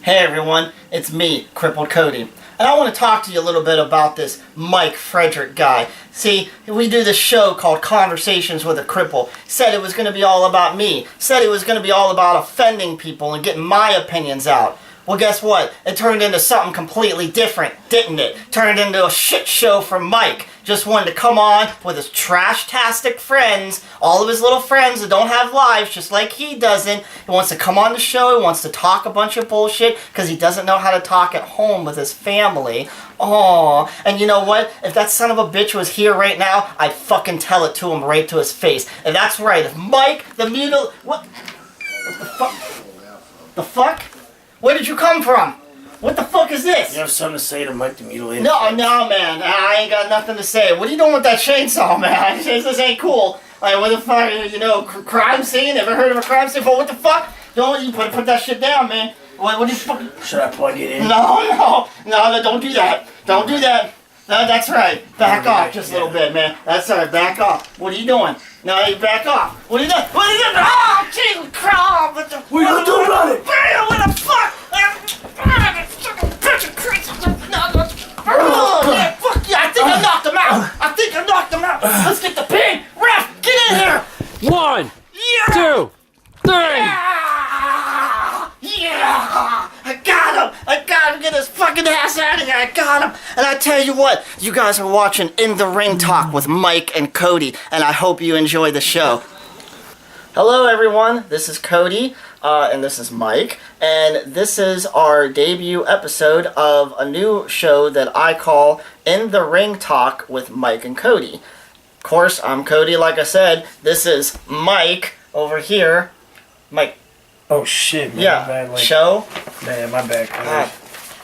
Hey everyone, it's me, Crippled Cody. And I want to talk to you a little bit about this Mike Frederick guy. See, we do this show called Conversations with a Cripple. Said it was going to be all about me. Said it was going to be all about offending people and getting my opinions out. Well, guess what? It turned into something completely different, didn't it? Turned into a shit show for Mike. Just wanted to come on with his trash-tastic friends, all of his little friends that don't have lives just like he doesn't. He wants to come on the show, he wants to talk a bunch of bullshit because he doesn't know how to talk at home with his family. Aww. And you know what? If that son of a bitch was here right now, I'd fucking tell it to him right to his face. And that's right, if Mike, the mutil... What the fuck? The fuck? Where did you come from? What the fuck is this? You have something to say to Mike the Mutilator? No, man. I ain't got nothing to say. What are you doing with that chainsaw, man? This ain't cool. Like, what the fuck? You know, crime scene? Ever heard of a crime scene? What the fuck? Don't you put that shit down, man. What do you fucking... Should I plug it in? No, don't do that. Don't do that. No, that's right. Back off just a little bit, man. That's right. Back off. What are you doing? No, you back off. What are you doing? What are you doing? Oh, Jesus Christ! What the... What are you gonna do about it? What the fuck? Oh, yeah, fuck yeah, I think I knocked him out. Let's get the pin. Ref, get in here. 1, Yeah. 2, 3. Yeah. I got him. Get his fucking ass out of here. I got him. And I tell you what, you guys are watching In the Ring Talk with Mike and Cody, and I hope you enjoy the show. Hello everyone, this is Cody, and this is Mike, and this is our debut episode of a new show that I call In the Ring Talk with Mike and Cody. Of course, I'm Cody, like I said. This is Mike over here. Mike. Oh shit, man. Yeah, Bad, show. Man, my bad.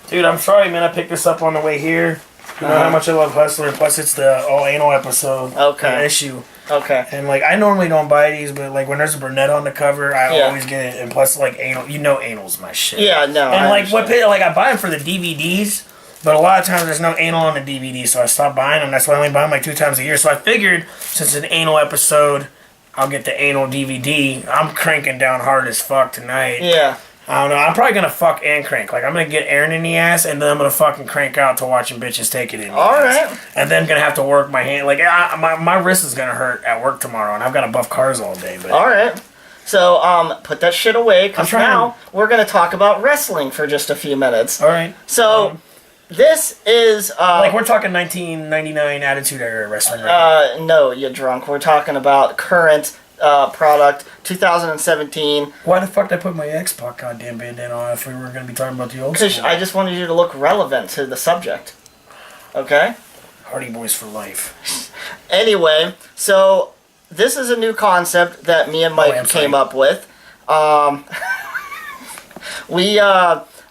Dude, I'm sorry, man. I picked this up on the way here. You know how much I love Hustler, plus it's the all anal episode. Okay. Issue. Okay. And like I normally don't buy these, but like when there's a brunette on the cover, I always get it. And plus, like anal, anal's my shit. Yeah, no. And I buy them for the DVDs, but a lot of times there's no anal on the DVD, so I stopped buying them. That's why I only buy them like 2 times a year. So I figured since it's an anal episode, I'll get the anal DVD. I'm cranking down hard as fuck tonight. Yeah. I don't know. I'm probably gonna fuck and crank. Like I'm gonna get Aaron in the ass, and then I'm gonna fucking crank out to watching bitches take it in. All right. And then gonna have to work my hand. Like my wrist is gonna hurt at work tomorrow, and I've got to buff cars all day. But all right. So put that shit away, because now we're gonna talk about wrestling for just a few minutes. All right. So this is like we're talking 1999 Attitude Era wrestling. Right no, you're drunk. We're talking about current product 2017. Why the fuck did I put my X-Pac goddamn bandana on if we were going to be talking about the old Because school? I just wanted you to look relevant to the subject. Okay? Hardy Boys for life. Anyway, so this is a new concept that me and Mike came up with.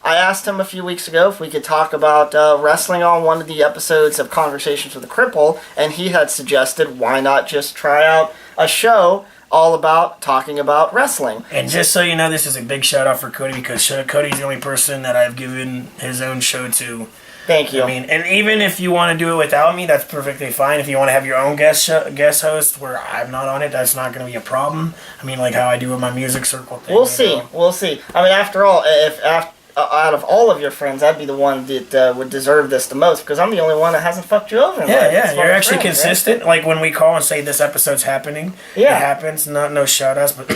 I asked him a few weeks ago if we could talk about wrestling on one of the episodes of Conversations with a Cripple, and he had suggested why not just try out a show all about talking about wrestling. And just so you know, this is a big shout out for Cody, because Cody's the only person that I've given his own show to. Thank you. I mean, and even if you want to do it without me, that's perfectly fine. If you want to have your own guest host where I'm not on it, that's not going to be a problem. I mean, like how I do with my music circle thing. We'll see. I mean, after all, out of all of your friends, I'd be the one that would deserve this the most, because I'm the only one that hasn't fucked you over. Yeah, you're actually consistent. Right? Like when we call and say this episode's happening, it happens. No shout outs, but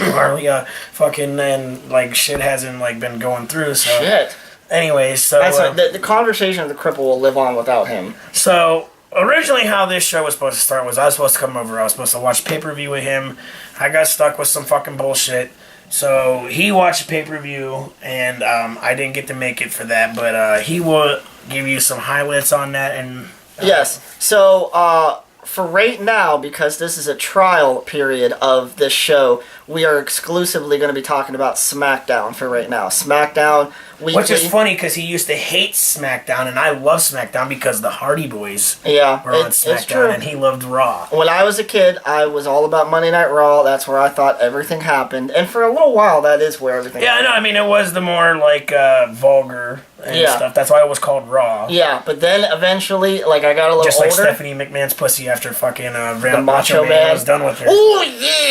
fucking and like shit hasn't like been going through. So shit. Anyways, so that's the conversation of the cripple will live on without him. So originally, how this show was supposed to start was I was supposed to come over. I was supposed to watch pay-per-view with him. I got stuck with some fucking bullshit. So he watched pay-per-view, and I didn't get to make it for that, but he will give you some highlights on that. And yes, so for right now, because this is a trial period of this show, we are exclusively going to be talking about SmackDown for right now. SmackDown weekly. Which is funny, because he used to hate SmackDown, and I love SmackDown because the Hardy Boys were on SmackDown, and he loved Raw. When I was a kid, I was all about Monday Night Raw. That's where I thought everything happened. And for a little while, that is where everything happened. Yeah, I know. I mean, it was the more, like, vulgar and stuff. That's why it was called Raw. Yeah, but then eventually, like, I got a little older. Just like Stephanie McMahon's pussy after fucking the Macho Man was done with her. Oh,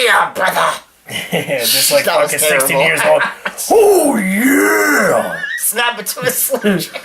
yeah, brother! Just like fucking 16 years old. Oh, yeah! snap it to a Slim Jim.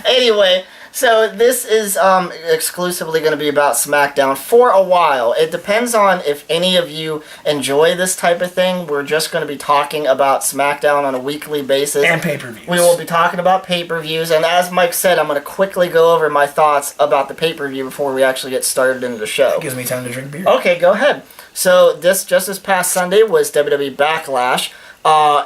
Anyway, so this is exclusively going to be about SmackDown for a while. It depends on if any of you enjoy this type of thing. We're just going to be talking about SmackDown on a weekly basis. And pay-per-views. We will be talking about pay-per-views. And as Mike said, I'm going to quickly go over my thoughts about the pay-per-view before we actually get started into the show. That gives me time to drink beer. Okay, go ahead. So just this past Sunday was WWE Backlash.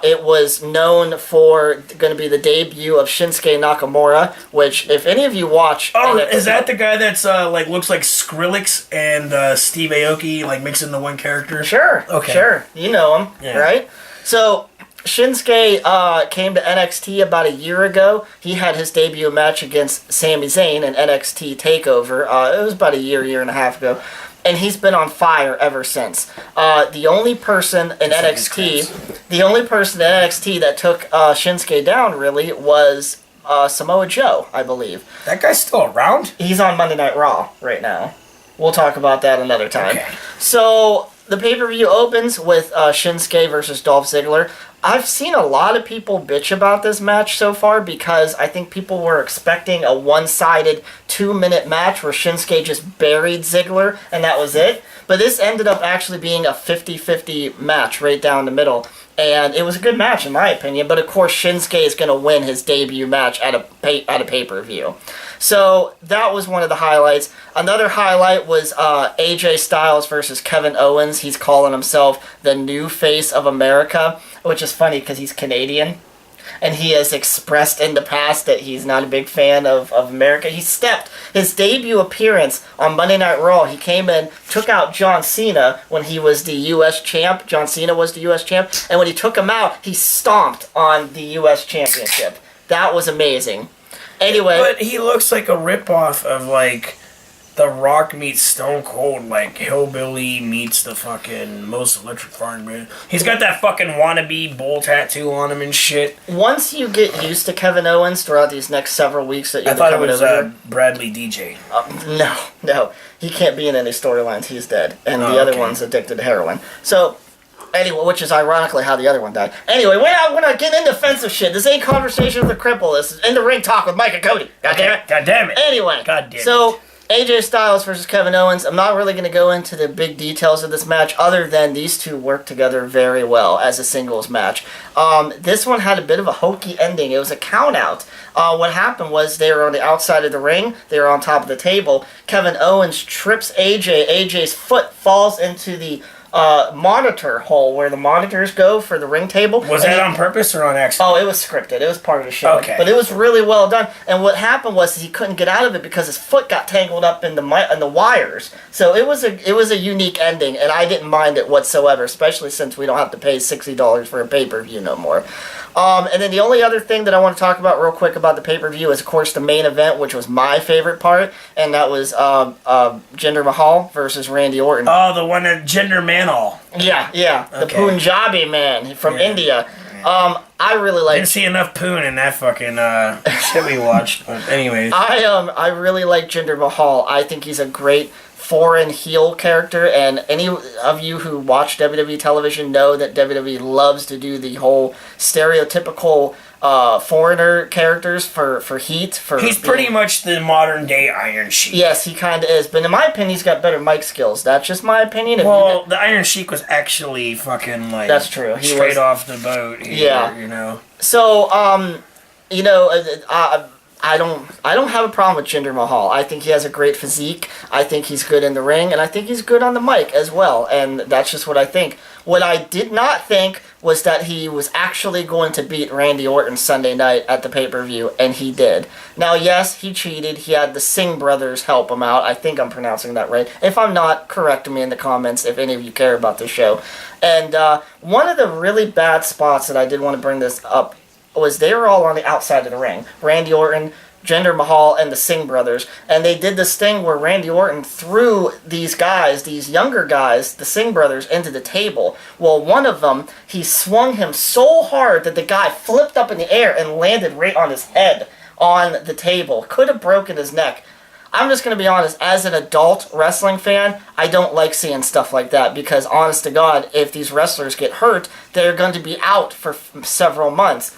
It was known for going to be the debut of Shinsuke Nakamura, which, if any of you watch... Oh, is that the guy that's, looks like Skrillex and Steve Aoki, mixed into one character? Sure. Okay. Sure. You know him, right? So, Shinsuke came to NXT about a year ago. He had his debut match against Sami Zayn in NXT TakeOver. It was about a year and a half ago. And he's been on fire ever since. The only person in NXT that took Shinsuke down, really, was Samoa Joe, I believe. That guy's still around? He's on Monday Night Raw right now. We'll talk about that another time. Okay. So, the pay-per-view opens with Shinsuke versus Dolph Ziggler. I've seen a lot of people bitch about this match so far because I think people were expecting a one-sided 2-minute match where Shinsuke just buried Ziggler and that was it. But this ended up actually being a 50-50 match right down the middle. And it was a good match in my opinion, but of course Shinsuke is going to win his debut match at a pay-per-view. So that was one of the highlights. Another highlight was AJ Styles versus Kevin Owens. He's calling himself the new face of America, which is funny because he's Canadian. And he has expressed in the past that he's not a big fan of America. He stepped his debut appearance on Monday Night Raw. He came in, took out John Cena when he was the U.S. champ. John Cena was the U.S. champ. And when he took him out, he stomped on the U.S. championship. That was amazing. Anyway. But he looks like a ripoff of, The Rock meets Stone Cold, Hillbilly meets the fucking Most Electrifying Man. He's got that fucking wannabe bull tattoo on him and shit. Once you get used to Kevin Owens throughout these next several weeks that you're I thought it was over Bradley DJ. No. He can't be in any storylines. He's dead. And the other one's addicted to heroin. So, anyway, which is ironically how the other one died. Anyway, we're not getting into offensive shit. This ain't Conversation with a Cripple. This is In the Ring Talk with Mike and Cody. God damn it. God damn it. Anyway. God damn it. So, AJ Styles versus Kevin Owens. I'm not really going to go into the big details of this match other than these two work together very well as a singles match. This one had a bit of a hokey ending. It was a count out. What happened was they were on the outside of the ring. They were on top of the table. Kevin Owens trips AJ. AJ's foot falls into the monitor hole where the monitors go for the ring table. Was that on purpose or on accident? Oh, it was scripted. It was part of the show. Okay. But it was really well done. And what happened was he couldn't get out of it because his foot got tangled up in the wires. So it was a unique ending, and I didn't mind it whatsoever, especially since we don't have to pay $60 for a pay-per-view no more. And then the only other thing that I want to talk about real quick about the pay-per-view is, of course, the main event, which was my favorite part, and that was Jinder Mahal versus Randy Orton. Oh, the one that Jinder Mahal. Yeah. The Okay. Punjabi man from India. I really like. Didn't see enough poon in that fucking shit we watched. But anyways, I really like Jinder Mahal. I think he's a great foreign heel character, and any of you who watch WWE television know that WWE loves to do the whole stereotypical foreigner characters for heat. he's pretty much the modern day Iron Sheik. Yes, he kind of is. But in my opinion, he's got better mic skills. That's just my opinion. Well, the Iron Sheik was actually fucking that's true. He straight was off the boat. Here, you know. So, I don't have a problem with Jinder Mahal. I think he has a great physique. I think he's good in the ring, and I think he's good on the mic as well. And that's just what I think. What I did not think was that he was actually going to beat Randy Orton Sunday night at the pay-per-view, and he did. Now, yes, he cheated. He had the Singh brothers help him out. I think I'm pronouncing that right. If I'm not, correct me in the comments if any of you care about this show. And one of the really bad spots that I did want to bring this up was they were all on the outside of the ring. Randy Orton, Jinder Mahal, and the Singh brothers. And they did this thing where Randy Orton threw these guys, these younger guys, the Singh brothers, into the table. Well, one of them, he swung him so hard that the guy flipped up in the air and landed right on his head on the table. Could have broken his neck. I'm just going to be honest, as an adult wrestling fan, I don't like seeing stuff like that because, honest to God, if these wrestlers get hurt, they're going to be out for several months.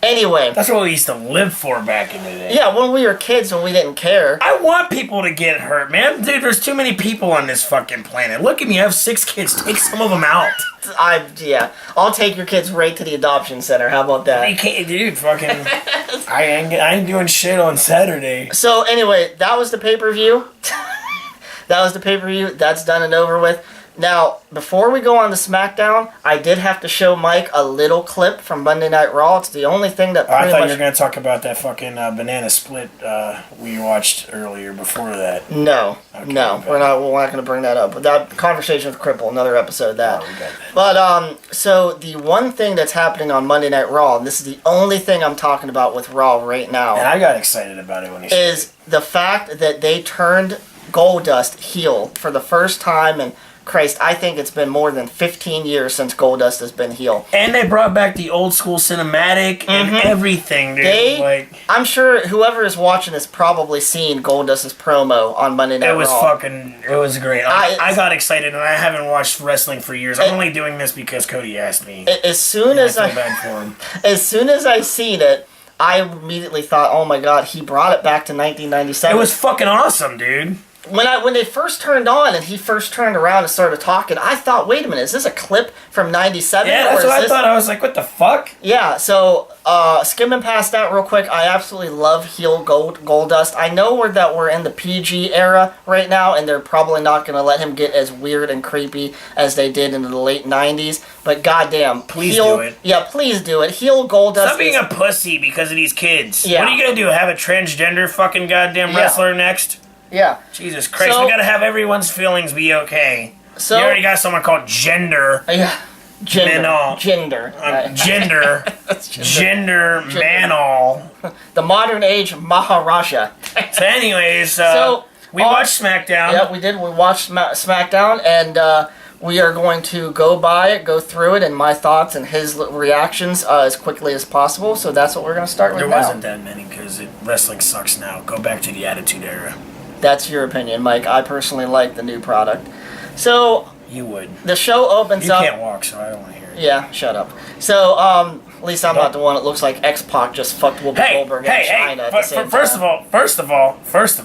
Anyway. That's what we used to live for back in the day. Yeah, when we were kids and we didn't care. I want people to get hurt, man. Dude, there's too many people on this fucking planet. Look at me, I have 6 kids. Take some of them out. I'll take your kids right to the adoption center. How about that? You can't, dude, fucking... I ain't doing shit on Saturday. So, anyway, that was the pay-per-view. That's done and over with. Now, before we go on to SmackDown, I did have to show Mike a little clip from Monday Night Raw. It's the only thing that I thought you were going to talk about that fucking banana split we watched earlier before that. No, okay, no. We're not going to bring that up. But that conversation with Cripple, another episode of that. Oh, we got that. But, so the one thing that's happening on Monday Night Raw, and this is the only thing I'm talking about with Raw right now. And I got excited about it when he is said the fact that they turned Goldust heel for the first time, and Christ, I think it's been more than 15 years since Goldust has been heel. And they brought back the old school cinematic and everything, dude. I'm sure whoever is watching this probably seen Goldust's promo on Monday Night Raw. It was great. I got excited, and I haven't watched wrestling for years. I'm only doing this because Cody asked me. As soon as I feel bad for him. As soon as I seen it, I immediately thought, oh my god, he brought it back to 1997. It was fucking awesome, dude. When they first turned on and he first turned around and started talking, I thought, wait a minute, is this a clip from 97? Yeah, that's what I thought. I was like, what the fuck? Yeah, so skimming past that real quick, I absolutely love heel Goldust. I know we're in the PG era right now, and they're probably not going to let him get as weird and creepy as they did in the late 90s, but goddamn. Please do it. Yeah, please do it. Heel Goldust. Stop being a pussy because of these kids. Yeah. What are you going to do, have a transgender fucking goddamn wrestler next? Yeah. Jesus Christ, we gotta have everyone's feelings be okay. So, you already got someone called Gender. Yeah. Gender. Gender Manal. The modern age Maharaja. So anyways, we watched SmackDown. Yeah, we did. We watched SmackDown, and we are going to go through it, and my thoughts and his reactions as quickly as possible. So that's what we're going to start with now. There wasn't that many because wrestling sucks now. Go back to the Attitude Era. That's your opinion, Mike. I personally like the new product. So you would. The show opens up. You can't walk, so I don't want to hear it. Yeah, shut up. So at least I'm not the one that looks like X-Pac just fucked Whoopi Goldberg in China at the same time. First of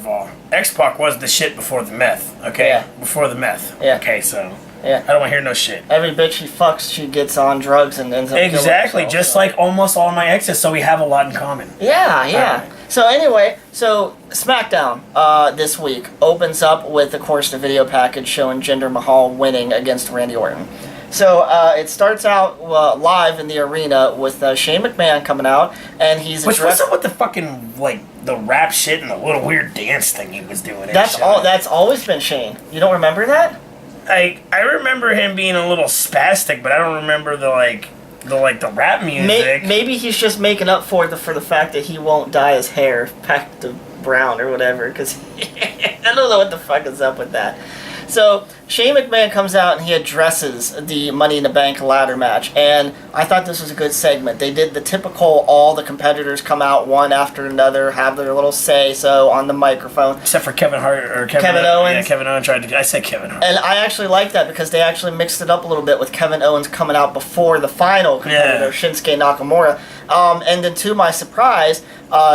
all, X-Pac was the shit before the meth. Okay. Yeah. Before the meth. Yeah. Okay, so. Yeah. I don't want to hear no shit. Every bitch she fucks, she gets on drugs and ends up exactly, killing herself, just like almost all my exes, so we have a lot in common. Yeah. So anyway, SmackDown this week opens up with, of course, the video package showing Jinder Mahal winning against Randy Orton. So it starts out live in the arena with Shane McMahon coming out, and he's what's up with the fucking the rap shit and the little weird dance thing he was doing? That's always been Shane. You don't remember that? I remember him being a little spastic, but I don't remember the rap music. Maybe he's just making up for the fact that he won't dye his hair back to brown or whatever. Because I don't know what the fuck is up with that. So Shane McMahon comes out and he addresses the Money in the Bank ladder match, and I thought this was a good segment. They did the typical, all the competitors come out one after another, have their little say-so on the microphone. Except for Kevin Hart or Kevin Owens. Yeah, Kevin Owens tried to. I said Kevin Hart. And I actually like that because they actually mixed it up a little bit with Kevin Owens coming out before the final competitor, Shinsuke Nakamura. And then to my surprise,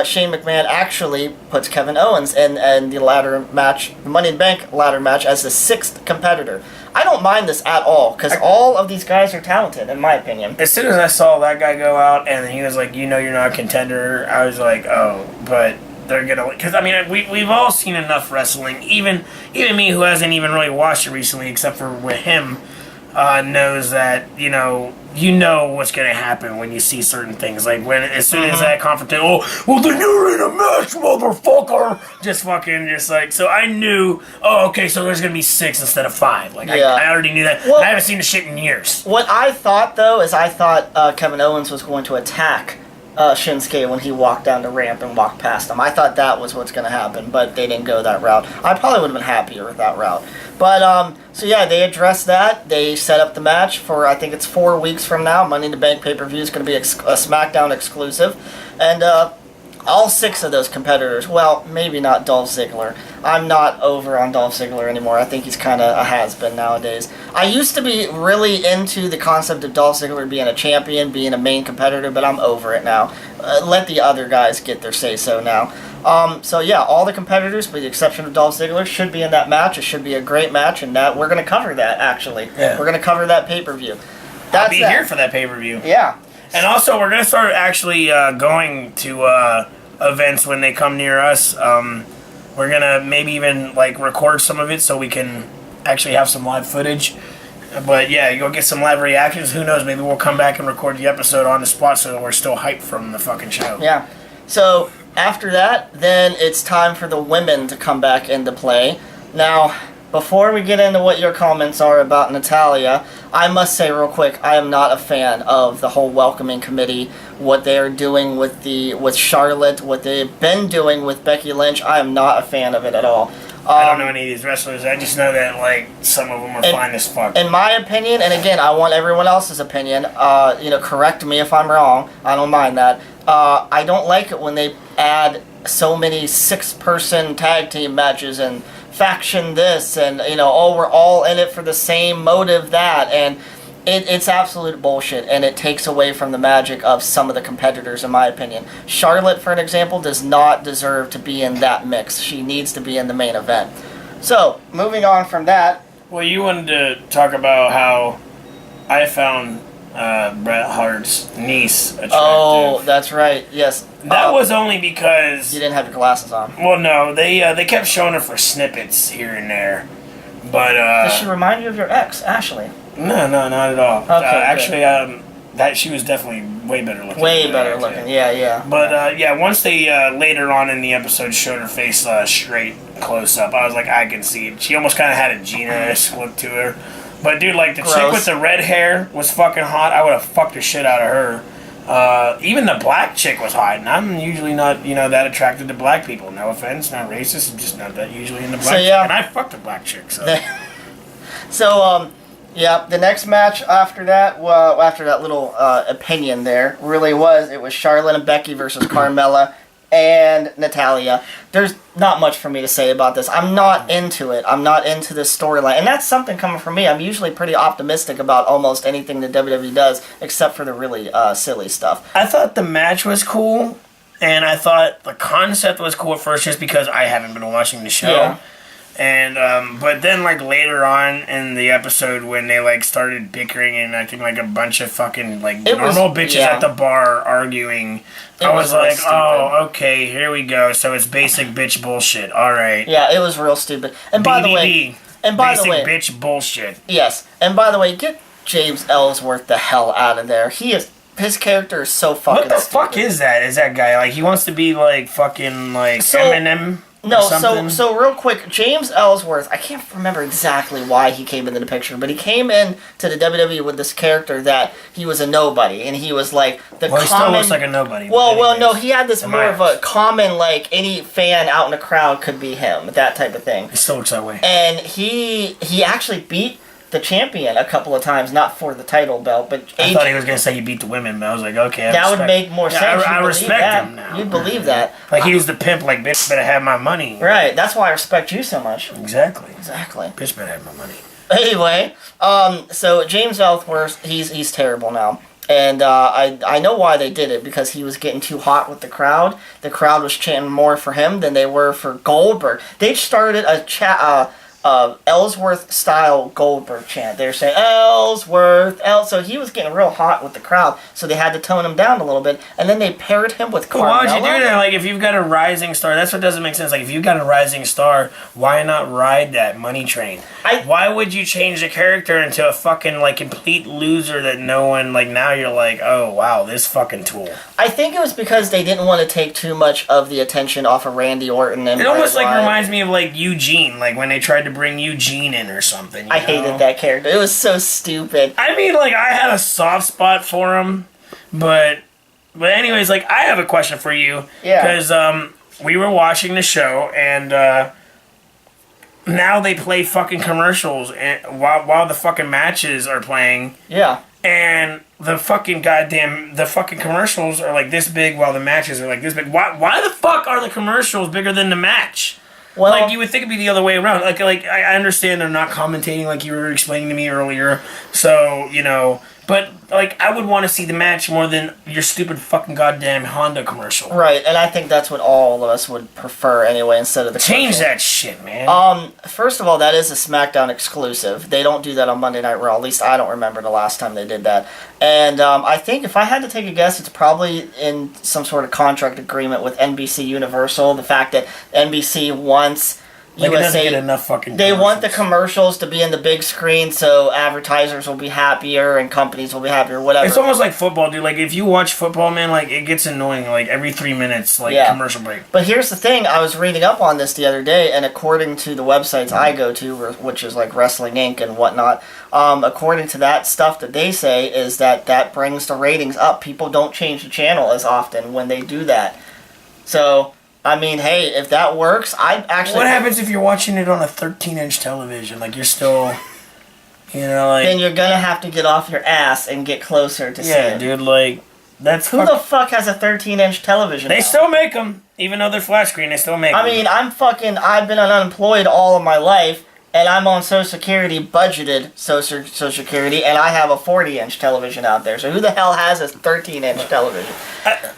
Shane McMahon actually puts Kevin Owens in the ladder match, the Money in the Bank ladder match, as the 6th competitor. I don't mind this at all, because all of these guys are talented, in my opinion. As soon as I saw that guy go out, and he was like, you're not a contender, I was like, oh, but they're going to... Because, I mean, we've all seen enough wrestling. Even me, who hasn't even really watched it recently, except for with him, knows that, you know what's going to happen when you see certain things. Like, as soon as that confrontation, well, then you're in a match, motherfucker! So I knew, okay, so there's going to be 6 instead of 5. Like, I already knew that. Well, I haven't seen the shit in years. What I thought, though, is I thought Kevin Owens was going to attack Shinsuke when he walked down the ramp and walked past him. I thought that was what's going to happen, but they didn't go that route. I probably would have been happier with that route. But, so yeah, they addressed that. They set up the match for, I think it's 4 weeks from now. Money in the Bank pay-per-view is going to be a SmackDown exclusive. And all 6 of those competitors, well, maybe not Dolph Ziggler. I'm not over on Dolph Ziggler anymore. I think he's kind of a has-been nowadays. I used to be really into the concept of Dolph Ziggler being a champion, being a main competitor, but I'm over it now. Let the other guys get their say-so now. So yeah, all the competitors, with the exception of Dolph Ziggler, should be in that match. It should be a great match, and we're going to cover that, actually. Yeah. We're going to cover that pay-per-view. I'll be here for that pay-per-view. Yeah. And also, we're going to start actually going to events when they come near us. We're going to maybe even record some of it so we can actually have some live footage. But yeah, you'll get some live reactions. Who knows, maybe we'll come back and record the episode on the spot so that we're still hyped from the fucking show. Yeah. So after that, then it's time for the women to come back into play. Now, before we get into what your comments are about Natalya, I must say real quick, I am not a fan of the whole welcoming committee, what they are doing with Charlotte, what they've been doing with Becky Lynch. I am not a fan of it at all. I don't know any of these wrestlers. I just know that some of them are fine as fuck. In my opinion, and again, I want everyone else's opinion. Correct me if I'm wrong. I don't mind that. I don't like it when they add so many 6-person tag team matches and faction this and we're all in it for the same motive that, and it's absolute bullshit, and it takes away from the magic of some of the competitors, in my opinion. Charlotte, for an example, does not deserve to be in that mix. She needs to be in the main event. So, moving on from that. Well, you wanted to talk about how I found Bret Hart's niece attractive. Oh, that's right. Yes. That was only because you didn't have your glasses on. Well, no, they kept showing her for snippets here and there, but does she remind you of your ex, Ashley? No, not at all. Okay, actually, that she was definitely way better looking. Way better looking. Yeah. But once they later on in the episode showed her face straight close up, I was like, I can see it. She almost kind of had a Gina-esque look to her. But dude, the chick with the red hair was fucking hot. I would have fucked the shit out of her. Even the black chick was hot, and I'm usually not, that attracted to black people. No offense, not racist, I'm just not that usually into black chick. And I fucked a black chick, so. Yeah, the next match after that, after that little opinion there, it was Charlotte and Becky versus Carmella and Natalya. There's not much for me to say about this. I'm not into it. I'm not into this storyline. And that's something coming from me. I'm usually pretty optimistic about almost anything that WWE does, except for the really silly stuff. I thought the match was cool, and I thought the concept was cool at first just because I haven't been watching the show. Yeah. And but then later on in the episode when they started bickering and acting like a bunch of fucking normal bitches at the bar arguing, I was like, oh, okay, here we go. So it's basic bitch bullshit. All right. Yeah, it was real stupid. And by the way, basic bitch bullshit. Yes. And by the way, get James Ellsworth the hell out of there. His character is so fucking stupid. What the fuck is that guy? He wants to be fucking Eminem. No, so real quick, James Ellsworth, I can't remember exactly why he came into the picture, but he came in to the WWE with this character that he was a nobody, and he was the common... He still looks like a nobody. Well, no, he had this more of a common, any fan out in the crowd could be him, that type of thing. He still looks that way. And he actually beat the champion a couple of times, not for the title belt, but I thought he was going to say he beat the women, but I was like, okay, that would make more sense. I respect him now. You'd believe that. He was the pimp, bitch better have my money. Right, that's why I respect you so much. Exactly. Bitch better have my money. Anyway, so James Ellsworth, he's terrible now. And I know why they did it, because he was getting too hot with the crowd. The crowd was chanting more for him than they were for Goldberg. They started a Ellsworth-style Goldberg chant. They were saying, Ellsworth, so he was getting real hot with the crowd, so they had to tone him down a little bit, and then they paired him with Carmella. Why would you do that? If you've got a rising star, that's what doesn't make sense. If you've got a rising star, why not ride that money train? Why would you change the character into a fucking, complete loser that no one, now you're oh, wow, this fucking tool. I think it was because they didn't want to take too much of the attention off of Randy Orton. And it almost, reminds me of, Eugene, when they tried to bring Eugene in or something. I hated that character. It was so stupid. I mean, I had a soft spot for him, but anyways, I have a question for you. Yeah. Because we were watching the show, and now they play fucking commercials while the fucking matches are playing. Yeah. And the fucking commercials are this big while the matches are this big. Why the fuck are the commercials bigger than the match? Well, like you would think it'd be the other way around. Like I understand they're not commentating like you were explaining to me earlier. So but like I would want to see the match more than your stupid fucking goddamn Honda commercial. Right, and I think that's what all of us would prefer anyway, instead of the change commercial. that shit, man. First of all, that is a SmackDown exclusive. They don't do that on Monday Night Raw. At least I don't remember the last time they did that. And I think if I had to take a guess, it's probably in some sort of contract agreement with NBC Universal. The fact that NBC wants like USA, it doesn't get enough fucking. They want the commercials to be in the big screen, so advertisers will be happier and companies will be happier. Whatever. It's almost like football, dude. Like if you watch football, man, like it gets annoying. Like every 3 minutes, like commercial break. But here's the thing: I was reading up on this the other day, and according to the websites I go to, which is like Wrestling Inc. and whatnot, according to that stuff that they say is that brings the ratings up. People don't change the channel as often when they do that. So. I mean, hey, if that works, I actually... What happens if you're watching it on a 13-inch television? Like, you're still, like... Then you're gonna have to get off your ass and get closer to see it. Yeah, dude, like, that's... Who the fuck has a 13-inch television They now? still make them. Even though they're flat screen, they still make them. I mean, I've been unemployed all of my life, and I'm on Social Security, budgeted Social Security, and I have a 40-inch television out there. So who the hell has a 13-inch television?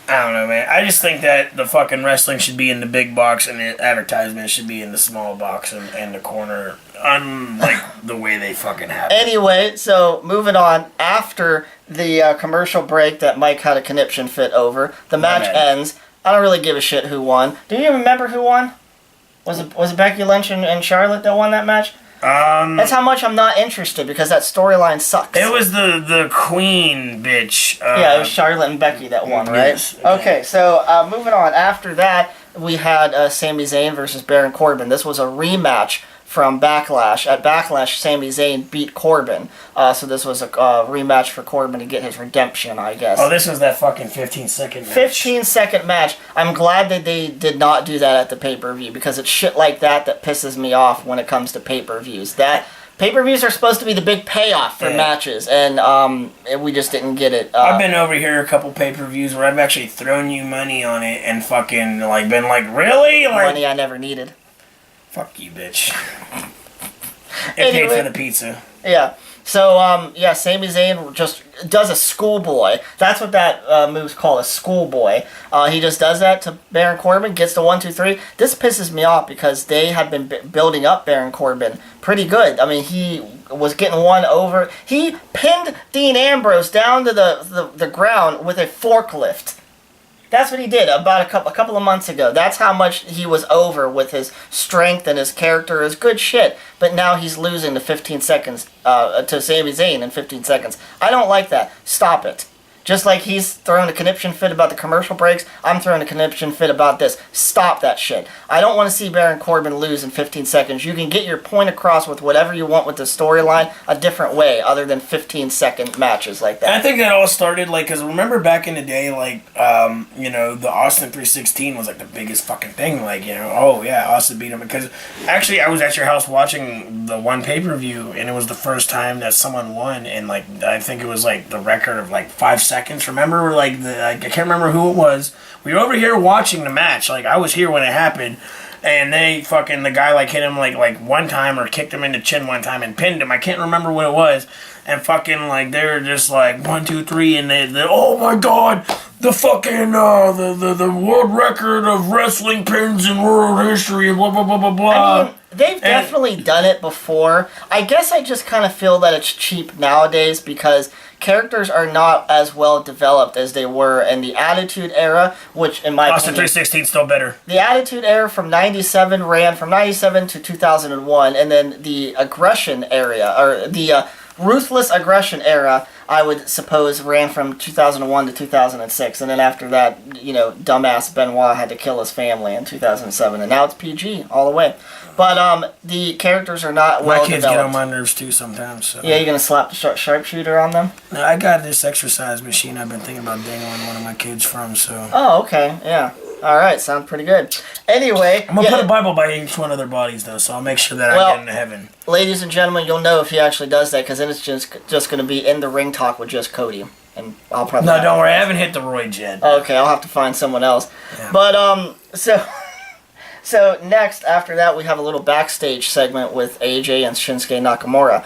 I don't know, man. I just think that the fucking wrestling should be in the big box and the advertisement should be in the small box and the corner, unlike the way they fucking have it. Anyway, so moving on. After the commercial break that Mike had a conniption fit over, the match ends. I don't really give a shit who won. Do you remember who won? Was it Becky Lynch and Charlotte that won that match? That's how much I'm not interested because that storyline sucks. It was the Queen bitch. Yeah, it was Charlotte and Becky that won, right? Yes. Okay, so moving on. After that, we had Sami Zayn versus Baron Corbin. This was a rematch from Backlash. At Backlash, Sami Zayn beat Corbin. So this was a rematch for Corbin to get his redemption, I guess. Oh, this was that fucking 15-second match. 15-second match. I'm glad that they did not do that at the pay-per-view because it's shit like that pisses me off when it comes to pay-per-views. That pay-per-views are supposed to be the big payoff for matches, and we just didn't get it. I've been over here a couple pay-per-views where I've actually thrown you money on it and fucking like been like, really? Like, money I never needed. Fuck you, bitch. It paid for the pizza. Yeah. So, Sami Zayn just does a schoolboy. That's what that move's called, a schoolboy. He just does that to Baron Corbin, gets the 1, 2, 3. This pisses me off because they have been building up Baron Corbin pretty good. I mean, he was getting one over. He pinned Dean Ambrose down to the ground with a forklift. That's what he did about a couple of months ago. That's how much he was over with his strength and his character. Is good shit. But now he's losing to 15 seconds to Sami Zayn in 15 seconds. I don't like that. Stop it. Just like he's throwing a conniption fit about the commercial breaks, I'm throwing a conniption fit about this. Stop that shit. I don't want to see Baron Corbin lose in 15 seconds. You can get your point across with whatever you want with the storyline a different way other than 15-second matches like that. And I think that all started, like, because remember back in the day, like, the Austin 316 was, like, the biggest fucking thing. Like, oh, yeah, Austin beat him. Because, actually, I was at your house watching the one pay-per-view, and it was the first time that someone won, and, like, I think it was, like, the record of, like, 5 seconds. Remember, like, I can't remember who it was. We were over here watching the match. Like, I was here when it happened. And the guy, like, hit him, like one time or kicked him in the chin one time and pinned him. I can't remember what it was. And fucking, like, they were just like, 1, 2, 3, and they oh my god, the fucking, the world record of wrestling pins in world history, and blah, blah, blah, blah, blah. I mean, they've definitely done it before. I guess I just kind of feel that it's cheap nowadays because characters are not as well developed as they were in the Attitude Era, which in my Austin opinion... 316 still better. The Attitude Era from 97 ran from 97 to 2001, and then the Aggression Era, or the Ruthless Aggression Era, I would suppose, ran from 2001 to 2006, and then after that, dumbass Benoit had to kill his family in 2007, and now it's PG all the way. But the characters are not well developed. My kids get on my nerves too sometimes. So. Yeah, you're gonna slap the sharpshooter on them? No, I got this exercise machine I've been thinking about dangling one of my kids from, so... Oh, okay, yeah. Alright, sounds pretty good. Anyway... I'm gonna put a Bible by each one of their bodies, though, so I'll make sure that I get into heaven. Ladies and gentlemen, you'll know if he actually does that, because then it's just gonna be in the ring talk with just Cody. And I'll probably... No, don't worry, I haven't hit the roid yet. Okay, I'll have to find someone else. Yeah. But, so... So next, after that, we have a little backstage segment with AJ and Shinsuke Nakamura.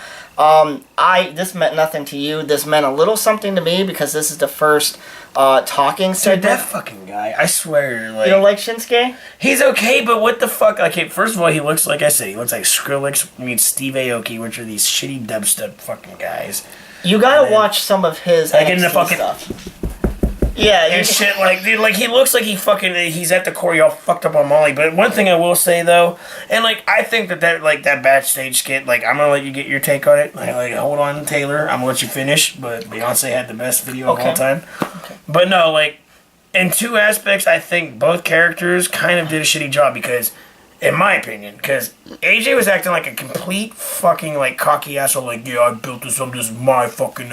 This meant nothing to you. This meant a little something to me because this is the first talking segment. Dude, that fucking guy, I swear, like... You don't like Shinsuke? He's okay, but what the fuck? Okay, first of all, he looks, like I said, he looks like Skrillex meets Steve Aoki, which are these shitty dubstep fucking guys. You gotta watch some of his like in the NXT fucking stuff. Yeah, and shit, like, dude, like, he looks like he's at the core, y'all fucked up on Molly. But one thing I will say, though, and, like, I think that backstage skit, like, I'm gonna let you get your take on it. Like, hold on, Taylor, I'm gonna let you finish, but Beyonce had the best video of all time. Okay. But no, like, in two aspects, I think both characters kind of did a shitty job because... In my opinion, because AJ was acting like a complete fucking, like, cocky asshole, like, yeah, I built this up, this is my fucking,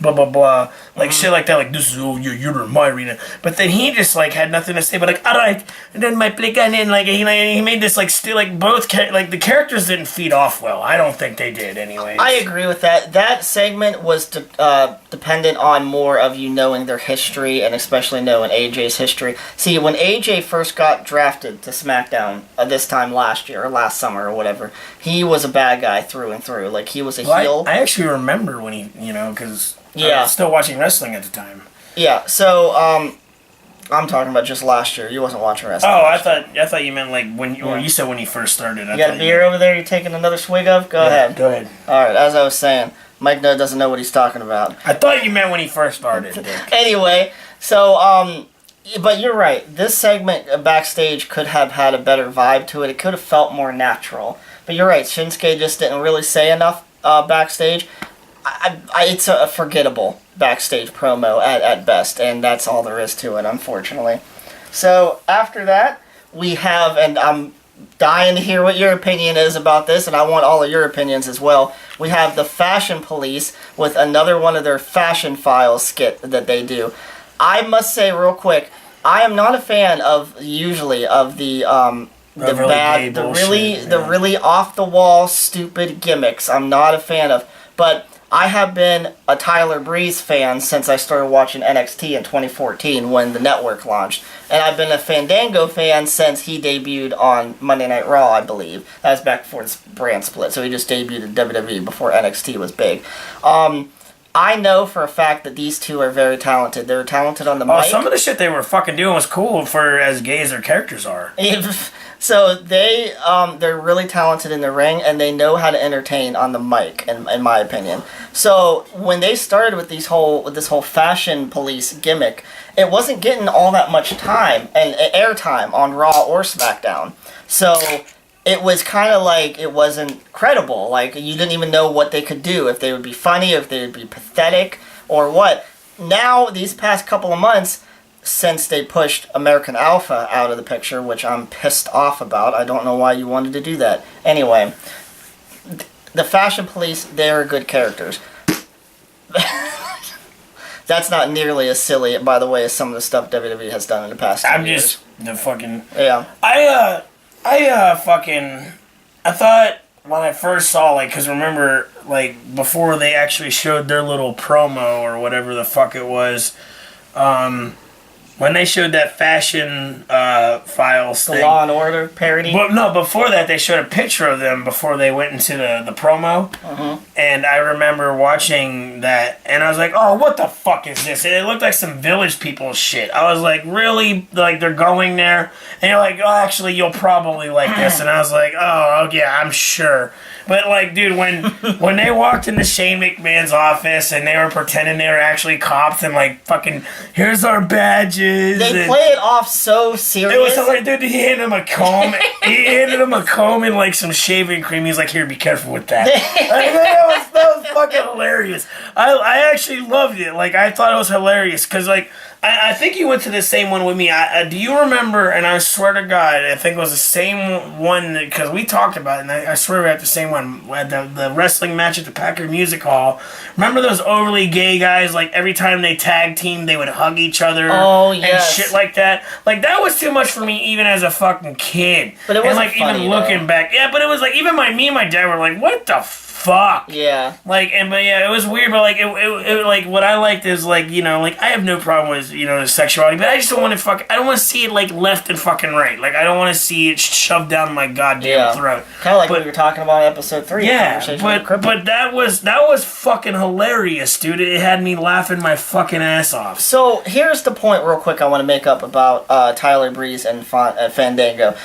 blah, blah, blah, like, shit like that, like, this is, oh, you're in my arena, but then he just, like, had nothing to say, but, like, alright, and then my play gun in, like, he made this, like, still, like, like, the characters didn't feed off well. I don't think they did, anyways. I agree with that. That segment was dependent on more of you knowing their history, and especially knowing AJ's history. See, when AJ first got drafted to SmackDown, this time last year or last summer or whatever, he was a bad guy through and through. Like, he was a heel. I actually remember when he, because I was still watching wrestling at the time. Yeah, so I'm talking about just last year. You wasn't watching wrestling. Oh, I thought you meant like when you said when he first started. You got a beer over there you're taking another swig of? Go ahead. Go ahead. Alright, as I was saying, Mike doesn't know what he's talking about. I thought you meant when he first started. Anyway, so but you're right. This segment backstage could have had a better vibe to it. It could have felt more natural. But you're right. Shinsuke just didn't really say enough backstage. It's a forgettable backstage promo at best, and that's all there is to it, unfortunately. So after that, we have, and I'm dying to hear what your opinion is about this, and I want all of your opinions as well. We have the Fashion Police with another one of their Fashion Files skit that they do. I must say real quick, I am not a fan of the really off the wall stupid gimmicks. I'm not a fan of, but I have been a Tyler Breeze fan since I started watching NXT in 2014 when the network launched. And I've been a Fandango fan since he debuted on Monday Night Raw, I believe. That was back before this brand split, so he just debuted in WWE before NXT was big. I know for a fact that these two are very talented. They're talented on the mic. Some of the shit they were fucking doing was cool for as gay as their characters are. So they're really talented in the ring, and they know how to entertain on the mic, in my opinion. So when they started with this whole Fashion Police gimmick, it wasn't getting all that much time and airtime on Raw or SmackDown. So it was kind of like it wasn't credible. Like, you didn't even know what they could do, if they would be funny, if they would be pathetic, or what. Now, these past couple of months, since they pushed American Alpha out of the picture, which I'm pissed off about. I don't know why you wanted to do that. Anyway, the Fashion Police, they're good characters. That's not nearly as silly, by the way, as some of the stuff WWE has done in the past 2 years. Yeah. I thought when I first saw, like, because remember, like, before they actually showed their little promo or whatever the fuck it was, when they showed that Fashion Files thing. The Law and Order parody? Well, no, before that, they showed a picture of them before they went into the promo. Uh-huh. And I remember watching that, and I was like, oh, what the fuck is this? And it looked like some Village People shit. I was like, really? Like, they're going there? And you're like, oh, actually, you'll probably like this. And I was like, oh, yeah, I'm sure. But, like, dude, when they walked into Shane McMahon's office and they were pretending they were actually cops and, like, fucking, here's our badges. They play it off so serious. It was so, like, dude, he handed him a comb. He handed him a comb and, like, some shaving cream. He's like, here, be careful with that. Like, that was fucking hilarious. I actually loved it. Like, I thought it was hilarious because, like, I think you went to the same one with me. Do you remember, and I swear to God, I think it was the same one, because we talked about it, and I swear we had the same one, at the wrestling match at the Packard Music Hall. Remember those overly gay guys, like, every time they tag team, they would hug each other and shit like that? Like, that was too much for me even as a fucking kid. But it wasn't funny, even looking back. Yeah, but it was like, even me and my dad were like, what the fuck fuck. Yeah. Like, but yeah, it was weird, but like, it like, what I liked is like, you know, like, I have no problem with, you know, the sexuality, but I just don't want to I don't want to see it like left and fucking right. Like, I don't want to see it shoved down my goddamn throat. Kind of like what we were talking about in episode 3. Yeah, but that was fucking hilarious, dude. It had me laughing my fucking ass off. So here's the point, real quick, I want to make up about Tyler Breeze and Fandango.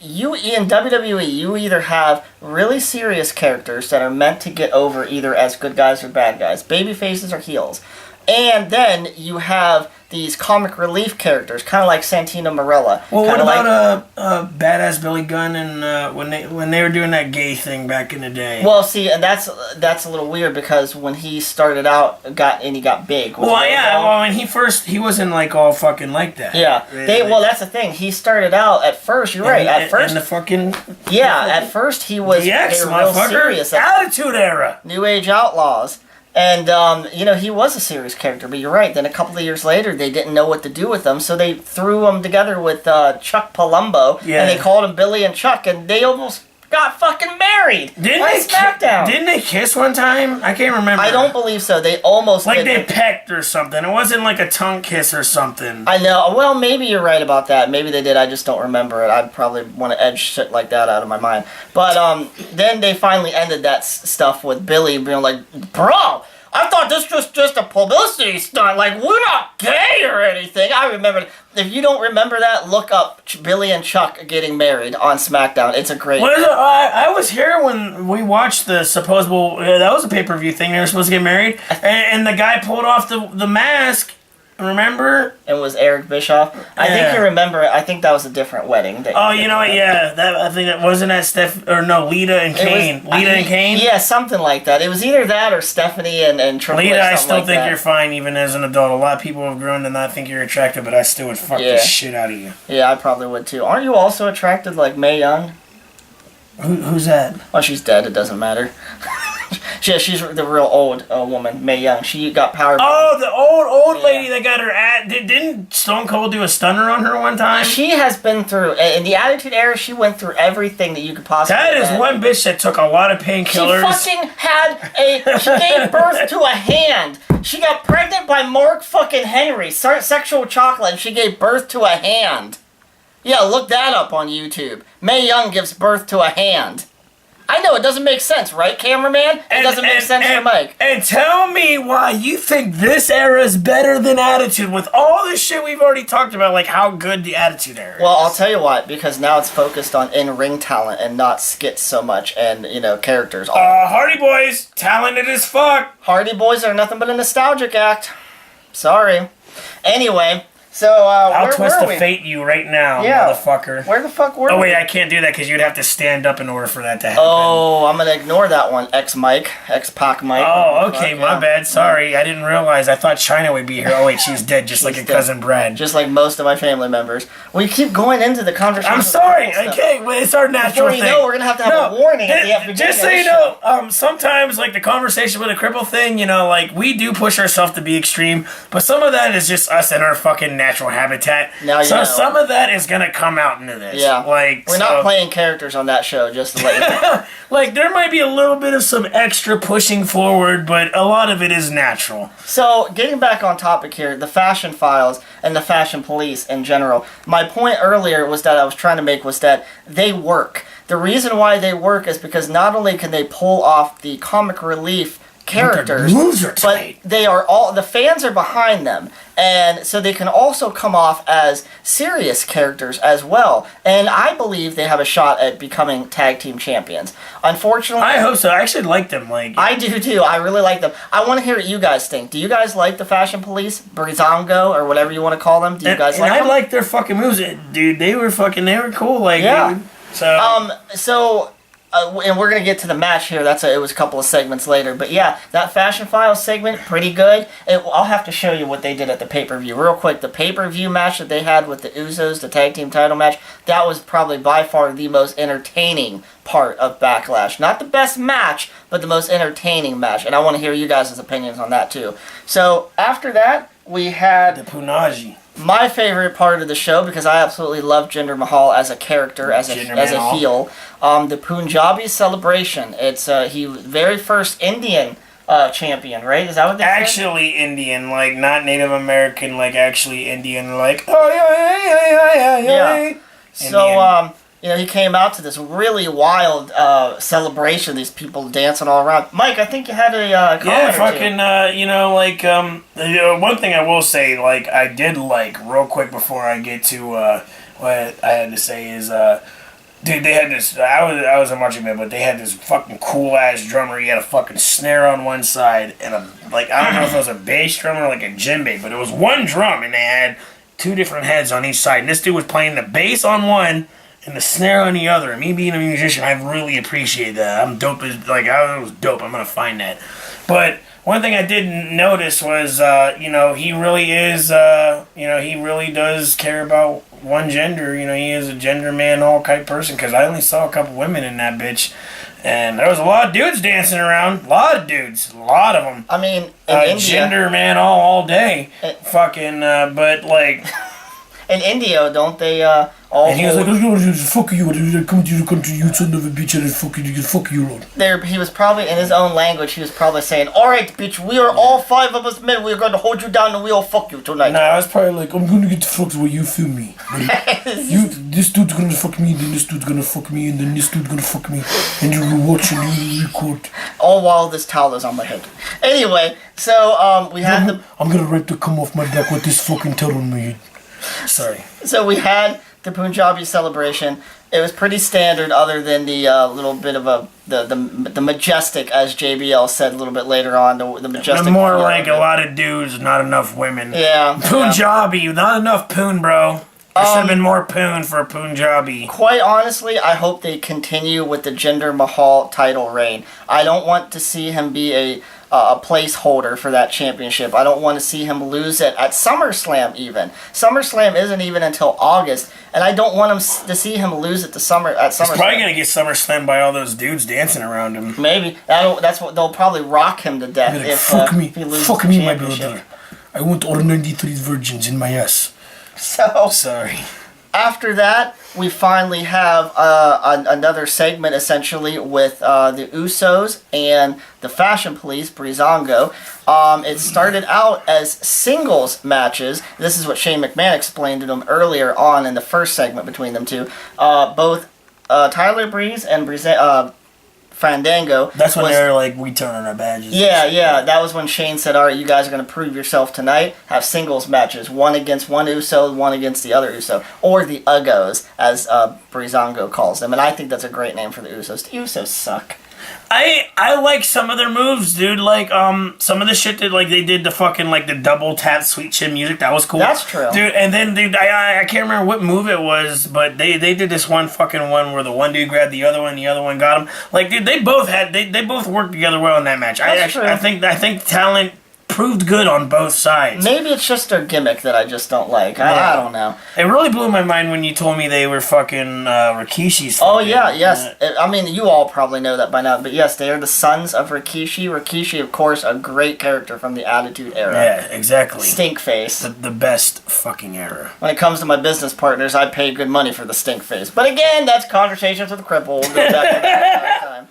You in WWE, you either have really serious characters that are meant to get over either as good guys or bad guys, baby faces or heels, and then you have these comic relief characters, kind of like Santino Marella. Well, what about Badass Billy Gunn and when they were doing that gay thing back in the day? Well, see, and that's a little weird because when he started out, he got big. Well, yeah. Well, when he wasn't like all fucking like that. Yeah. Well, that's the thing. He started out at first. You're right. At first, and the fucking at first he was real serious. Attitude Era. New Age Outlaws. And, you know, he was a serious character, but you're right. Then a couple of years later, they didn't know what to do with him, so they threw him together with Chuck Palumbo, and they called him Billy and Chuck, and they almost got fucking married on SmackDown. Didn't they kiss one time? I can't remember. I don't believe so. They almost like they pecked or something. It wasn't like a tongue kiss or something. I know. Well, maybe you're right about that. Maybe they did. I just don't remember it. I'd probably want to edge shit like that out of my mind. But then they finally ended that stuff with Billy being like, bro, I thought this was just a publicity stunt. Like, we're not gay or anything. I remember. If you don't remember that, look up Billy and Chuck getting married on SmackDown. It's a great... I was here when we watched the supposable... that was a pay-per-view thing. They were supposed to get married. And the guy pulled off the mask. Remember? It was Eric Bischoff. I think you remember it. I think that was a different wedding. Oh, you know what? Yeah, I think that wasn't that Lita and Kane. Lita and Kane. Yeah, something like that. It was either that or Stephanie and Triple H. Lita, I still think you're fine even as an adult. A lot of people have grown to not think you're attractive, but I still would fuck the shit out of you. Yeah, I probably would too. Aren't you also attracted like Mae Young? Who's that? Well, she's dead. It doesn't matter. She's the real old woman, Mae Young. She got powered. Oh, the old lady that got her didn't Stone Cold do a stunner on her one time? She has been through, in the Attitude Era, she went through everything that you could possibly That is one bitch that took a lot of painkillers. She fucking she gave birth to a hand. She got pregnant by Mark fucking Henry, sexual chocolate, and she gave birth to a hand. Yeah, look that up on YouTube. Mae Young gives birth to a hand. I know, it doesn't make sense, right, cameraman? It doesn't make sense for Mike. And tell me why you think this era is better than Attitude with all this shit we've already talked about, like how good the Attitude Era is. Well, I'll tell you what, because now it's focused on in-ring talent and not skits so much and, you know, characters. Hardy Boys, talented as fuck. Hardy Boys are nothing but a nostalgic act. Sorry. Anyway... So, I'll twist the fate you right now, motherfucker. Where the fuck were we? Oh, wait, I can't do that because you'd have to stand up in order for that to happen. Oh, I'm going to ignore that one. X-Pac Mike. Oh, okay, my bad. Sorry, I didn't realize. I thought China would be here. Oh, wait, she's dead, just like your cousin Brad. Just like most of my family members. We keep going into the conversation. I'm sorry, okay, well, it's our natural thing. Before you know, we're going to have a warning at the beginning. Just so you know, sometimes, like, the conversation with a cripple thing, you know, like, we do push ourselves to be extreme, but some of that is just us in our fucking natural habitat. Now you know. Some of that is gonna come out into this. Yeah, like we're not playing characters on that show. Just to let you know. Like there might be a little bit of some extra pushing forward, but a lot of it is natural. So getting back on topic here, the Fashion Files and the Fashion Police in general. My point earlier was that I was trying to make was that they work. The reason why they work is because not only can they pull off the comic relief characters, but they are all the fans are behind them, and so they can also come off as serious characters as well. And I believe they have a shot at becoming tag team champions. Unfortunately, I hope so. I actually like them. Like I do too. I really like them. I want to hear what you guys think. Do you guys like the Fashion Police, Brizongo, or whatever you want to call them? Do you guys like them? I like their fucking moves, dude. They were cool. Like yeah. So and we're going to get to the match here. It was a couple of segments later. But yeah, that Fashion Files segment, pretty good. I'll have to show you what they did at the pay-per-view. Real quick, the pay-per-view match that they had with the Usos, the tag team title match, that was probably by far the most entertaining part of Backlash. Not the best match, but the most entertaining match. And I want to hear you guys' opinions on that too. So after that, we had... the Punjabi. my favorite part of the show, because I absolutely love Jinder Mahal as a character, as a heel, the Punjabi celebration. It's he very first Indian champion, right? Is that what they actually said? Indian, like not Native American, like actually Indian, like oh yeah. So he came out to this really wild celebration. These people dancing all around. Mike, I think you had a comment one thing I will say, like I did like real quick before I get to what I had to say is dude, they had this. I wasn't watching it, but they had this fucking cool ass drummer. He had a fucking snare on one side and I don't know if it was a bass drum or like a djembe, but it was one drum and they had two different heads on each side. And this dude was playing the bass on one and the snare on the other. And me being a musician, I really appreciate that. I'm dope. I was dope. I'm gonna find that. But one thing I didn't notice was, he really is, he really does care about one gender. He is a gender man, all type person. Because I only saw a couple women in that bitch, and there was a lot of dudes dancing around. A lot of dudes, a lot of them. I mean, in India, gender man all day, but like. In India, don't they all... And he was like, fuck you, I come to your country, you son of a bitch, and fuck you, Lord. He was probably, in his own language, he was probably saying, alright, bitch, we are all five of us men, we're going to hold you down and we'll fuck you tonight. Nah, I was probably like, I'm going to get the fucks where you feel me. This dude's going to fuck me, then this dude's going to fuck me, and then this dude's going to fuck me, and you will watch and you will record. All while this towel is on my head. Anyway, so, we had I'm going to rip the cum off my back with this fucking towel on my head. Sorry. So we had the Punjabi celebration. It was pretty standard, other than the little bit of the majestic, as JBL said a little bit later on. The majestic. More like a lot of dudes, not enough women. Yeah. Punjabi, not enough poon, bro. There should have been more poon for Punjabi. Quite honestly, I hope they continue with the Jinder Mahal title reign. I don't want to see him be a placeholder for that championship. I don't want to see him lose it at SummerSlam even. SummerSlam isn't even until August, and I don't want him to see him lose it at SummerSlam. He's probably going to get SummerSlam by all those dudes dancing around him. Maybe. That's what they'll probably rock him to death if he loses the championship. My brother. I want all 93 virgins in my ass. So sorry. After that, we finally have another segment, essentially, with the Usos and the Fashion Police, Breezango. It started out as singles matches. This is what Shane McMahon explained to them earlier on in the first segment between them two. Both Tyler Breeze and Fandango. That's when they were like, we turn on our badges. Yeah. That was when Shane said, all right, you guys are going to prove yourself tonight. Have singles matches. One against one Uso, one against the other Uso. Or the Uggos, as Breezango calls them. And I think that's a great name for the Usos. The Usos suck. I like some of their moves, dude. Like, some of the shit that, like, they did the fucking, like, the double tap sweet chin music. That was cool. That's true. Dude, and then, dude, I can't remember what move it was, but they did this one fucking one where the one dude grabbed the other one got him. Like, dude, they both worked together well in that match. I think talent proved good on both sides. Maybe it's just their gimmick that I just don't like. I don't know. It really blew my mind when you told me they were fucking Rikishi's. Oh, yeah, yes. I mean, you all probably know that by now, but yes, they are the sons of Rikishi. Rikishi, of course, a great character from the Attitude Era. Yeah, exactly. Stink face. The best fucking era. When it comes to my business partners, I pay good money for the stink face. But again, that's Conversations with a Cripple. We'll go back to that time.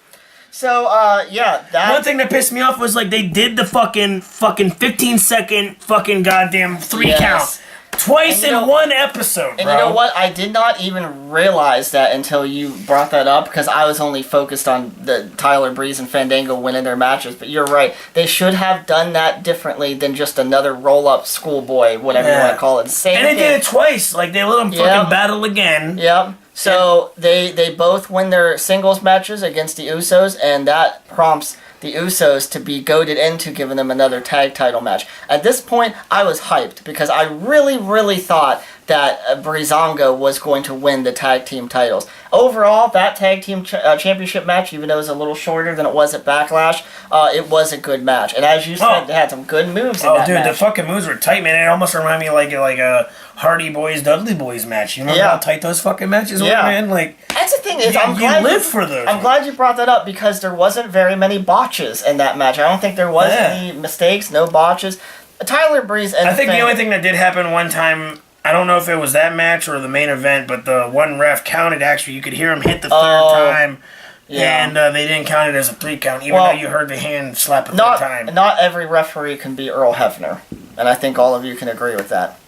So, that... One thing that pissed me off was, like, they did the fucking 15-second fucking goddamn 3 count. Twice in one episode, bro. And you know what? I did not even realize that until you brought that up, because I was only focused on the Tyler Breeze and Fandango winning their matches. But you're right. They should have done that differently than just another roll-up schoolboy, whatever you want to call it. And they did it twice. Like, they let them fucking battle again. Yep. So they both win their singles matches against the Usos, and that prompts the Usos to be goaded into giving them another tag title match. At this point, I was hyped because I really, really thought that Breezango was going to win the tag team titles. Overall, that tag team championship match, even though it was a little shorter than it was at Backlash, it was a good match. And as you said, they had some good moves in that match. The fucking moves were tight, man. It almost reminded me like a Hardy Boys, Dudley Boys match. You remember how tight those fucking matches were, man? Like, that's the thing is, I'm glad you brought that up, because there wasn't very many botches in that match. I don't think there was any mistakes, no botches. Tyler Breeze and I think the only thing that did happen one time, I don't know if it was that match or the main event, but the one ref counted actually. You could hear him hit the third time. Yeah. And they didn't count it as a 3 count, even though you heard the hand slap a third time. Not every referee can be Earl Hebner, and I think all of you can agree with that.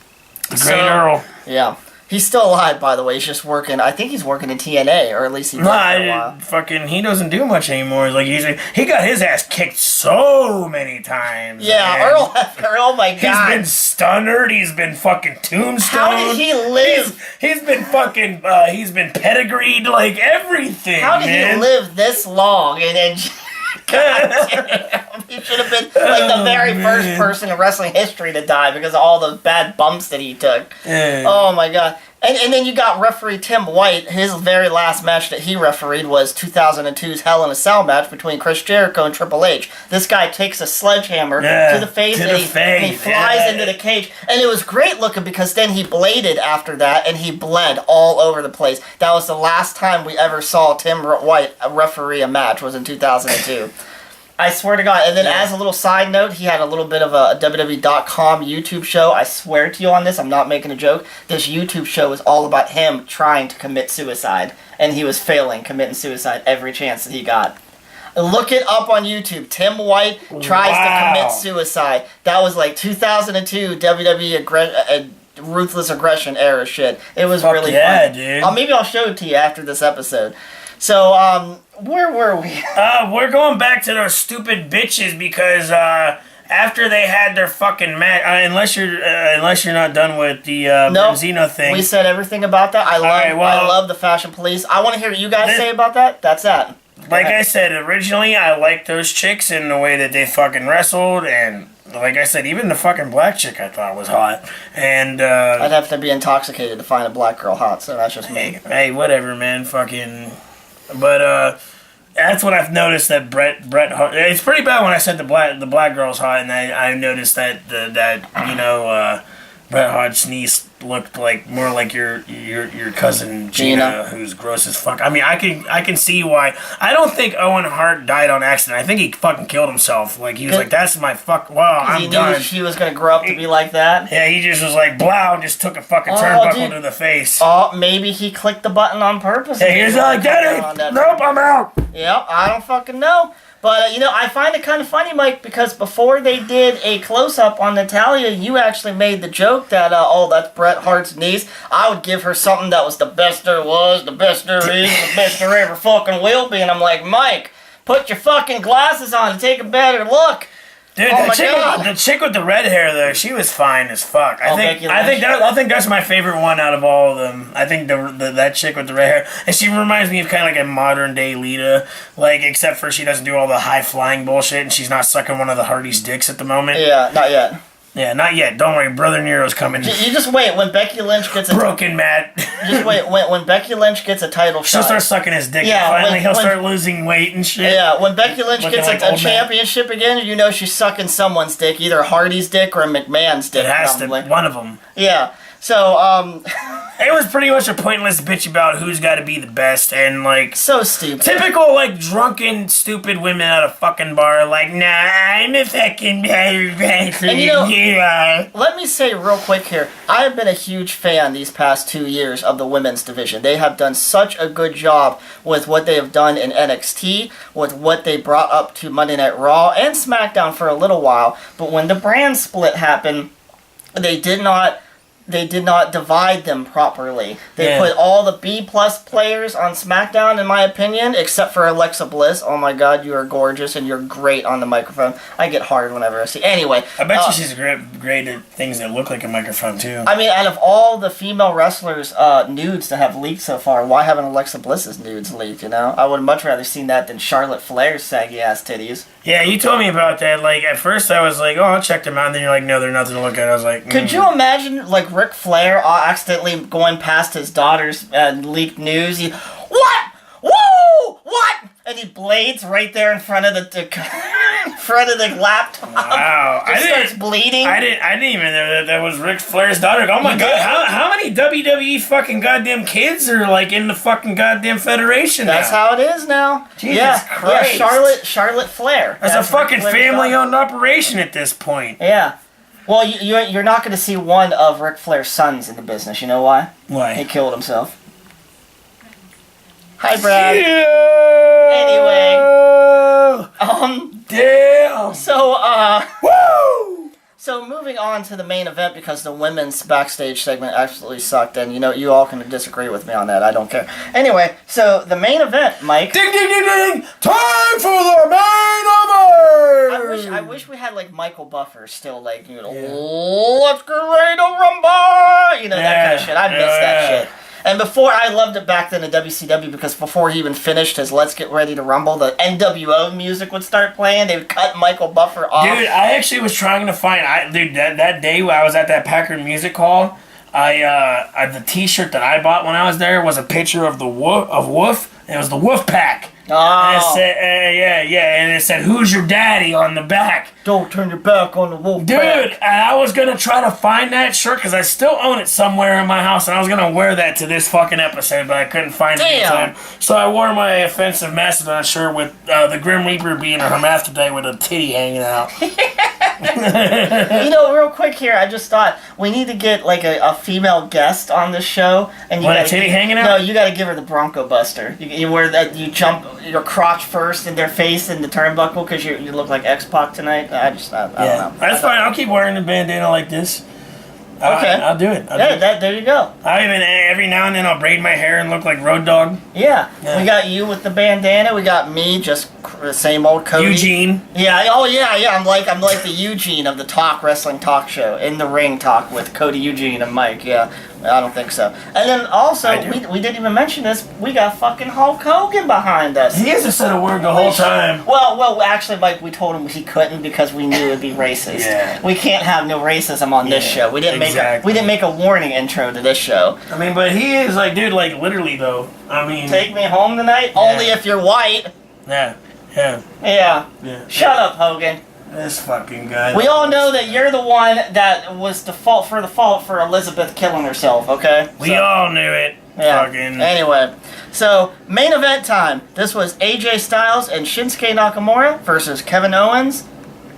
The great Earl. Yeah. He's still alive, by the way. He's just working. I think he's working in TNA, or at least he did for a while. Fucking, he doesn't do much anymore. Like he got his ass kicked so many times. Yeah, man. Earl Hebner. Oh my god. He's been stunnered. He's been fucking tombstoned. How did he live? He's been fucking. He's been pedigreed. Like everything. How did he live this long? And God damn. He should have been like the very first person in wrestling history to die because of all those bad bumps that he took. Oh my god. And then you got referee Tim White. His very last match that he refereed was 2002's Hell in a Cell match between Chris Jericho and Triple H. This guy takes a sledgehammer to the face, and he flies into the cage. And it was great looking because then he bladed after that and he bled all over the place. That was the last time we ever saw Tim White referee a match, was in 2002. I swear to God. And then as a little side note, he had a little bit of a WWE.com YouTube show. I swear to you on this, I'm not making a joke. This YouTube show was all about him trying to commit suicide. And he was failing, committing suicide every chance that he got. Look it up on YouTube. Tim White tries to commit suicide. That was like 2002 WWE Ruthless Aggression era shit. It was really fun. Dude. Maybe I'll show it to you after this episode. So, where were we? We're going back to those stupid bitches because after they had their fucking match, unless you're not done with the Benzino thing. We said everything about that. I love the Fashion Police. I want to hear what you guys say about that. That's that. Like I said, originally I liked those chicks in the way that they fucking wrestled, and like I said, even the fucking black chick I thought was hot. And I'd have to be intoxicated to find a black girl hot, so that's just me. Hey, whatever, man. Fucking. But that's what I've noticed that Bret Hart. It's pretty bad when I said the black girl's hot, and I noticed that Bret Hart's niece looked like more like your cousin Gina, who's gross as fuck. I mean, I can see why. I don't think Owen Hart died on accident. I think he fucking killed himself. Like he was like, "That's my fuck. Wow, I'm done." He knew she was gonna grow up to be like that. Yeah, he just was like, "Blow," and just took a fucking turnbuckle to the face. Oh, maybe he clicked the button on purpose. Yeah, he was like, "Daddy, nope, I'm out." Yep, I don't fucking know. But, I find it kind of funny, Mike, because before they did a close-up on Natalya, you actually made the joke that, that's Bret Hart's niece. I would give her something that was the best there was, the best there is, the best there ever fucking will be. And I'm like, Mike, put your fucking glasses on and take a better look. Dude, the chick with the red hair though, she was fine as fuck. I think that's my favorite one out of all of them. I think that chick with the red hair, and she reminds me of kind of like a modern day Lita, like except for she doesn't do all the high flying bullshit, and she's not sucking one of the Hardys' dicks at the moment. Yeah, not yet. Yeah, not yet. Don't worry, Brother Nero's coming. You just wait when Becky Lynch gets a broken Matt. Just wait when Becky Lynch gets a title shot. She'll start sucking his dick. Yeah, and finally he'll start losing weight and shit. Yeah, when Becky Lynch gets a championship again, you know she's sucking someone's dick, either Hardy's dick or McMahon's dick. It has to, one of them. Yeah. So, it was pretty much a pointless bitch about who's got to be the best, and like so stupid. Typical like drunken stupid women at a fucking bar, like, nah, I'm a fucking better wrestler than you are. Let me say real quick here, I have been a huge fan these past 2 years of the women's division. They have done such a good job with what they have done in NXT, with what they brought up to Monday Night Raw and SmackDown for a little while. But when the brand split happened, they did not divide them properly. They put all the B-plus players on SmackDown, in my opinion, except for Alexa Bliss. Oh my god, you are gorgeous and you're great on the microphone. I get hard whenever I see. Anyway. I bet you she's great at things that look like a microphone, too. I mean, out of all the female wrestlers' nudes that have leaked so far, why haven't Alexa Bliss's nudes leaked, I would much rather seen that than Charlotte Flair's saggy-ass titties. Yeah, you told me about that. Like, at first I was like, oh, I'll check them out. And then you're like, no, they're nothing to look at. I was like, Could you imagine, like, Ric Flair accidentally going past his daughter's leaked news? What? Woo! What? And he blades right there in front of the laptop. Wow! Starts bleeding. I didn't even know that was Ric Flair's daughter. Oh my god! How many WWE fucking goddamn kids are like in the fucking goddamn federation? That's how it is now. Jesus Christ! Yeah, Charlotte Flair. That's a fucking family-owned operation at this point. Yeah. Well, you're not going to see one of Ric Flair's sons in the business. You know why? Why? He killed himself. Hi, Brad. Yeah. Anyway. Damn. So, Woo! So moving on to the main event, because the women's backstage segment absolutely sucked, and you all can disagree with me on that. I don't care. Anyway, so the main event, Mike. Ding ding ding ding! Time for the main event. I wish we had like Michael Buffer still, like, let's get ready to rumble, that kind of shit. I miss that shit. And before, I loved it back then in WCW, because before he even finished his Let's Get Ready to Rumble, the NWO music would start playing. They would cut Michael Buffer off. Dude, I actually was trying to find... that day when I was at that Packard Music Hall, the T-shirt that I bought when I was there was a picture of Wolf. It was the Wolf Pack. Oh. And it said, and it said, "Who's your daddy?" on the back. Don't turn your back on the Wolf Dude, Pack. and I was going to try to find that shirt, because I still own it somewhere in my house, and I was going to wear that to this fucking episode, but I couldn't find it in time. So I wore my offensive Mastodon shirt with the Grim Reaper being a hermaphrodite with a titty hanging out. Real quick here, I just thought we need to get like a female guest on this show, and a titty hanging out? No, you got to give her the Bronco Buster. You wear that, you jump your crotch first in their face in the turnbuckle, because you look like X-Pac tonight. I don't know. That's fine. I'll keep wearing the bandana like this. Okay, I'll do it. There you go. Every now and then I'll braid my hair and look like Road Dogg. Yeah. We got you with the bandana. We got me, just the same old Cody. Eugene. Yeah. Oh yeah. I'm like the Eugene of the wrestling talk show, In the Ring talk with Cody, Eugene, and Mike. Yeah. I don't think so. And then also, we didn't even mention this, we got fucking Hulk Hogan behind us. He hasn't said a word the whole time. Well, actually, Mike, we told him he couldn't, because we knew it'd be racist. Yeah. We can't have no racism on this show. We didn't make a warning intro to this show. I mean, but he is like, dude, like literally though. I mean, take me home tonight? Yeah. Only if you're white. Yeah. Shut up, Hogan. This fucking guy. We all know that you're the one that was the fault for Elizabeth killing herself, okay? We all knew it. Yeah. Fucking. Anyway, so main event time. This was AJ Styles and Shinsuke Nakamura versus Kevin Owens.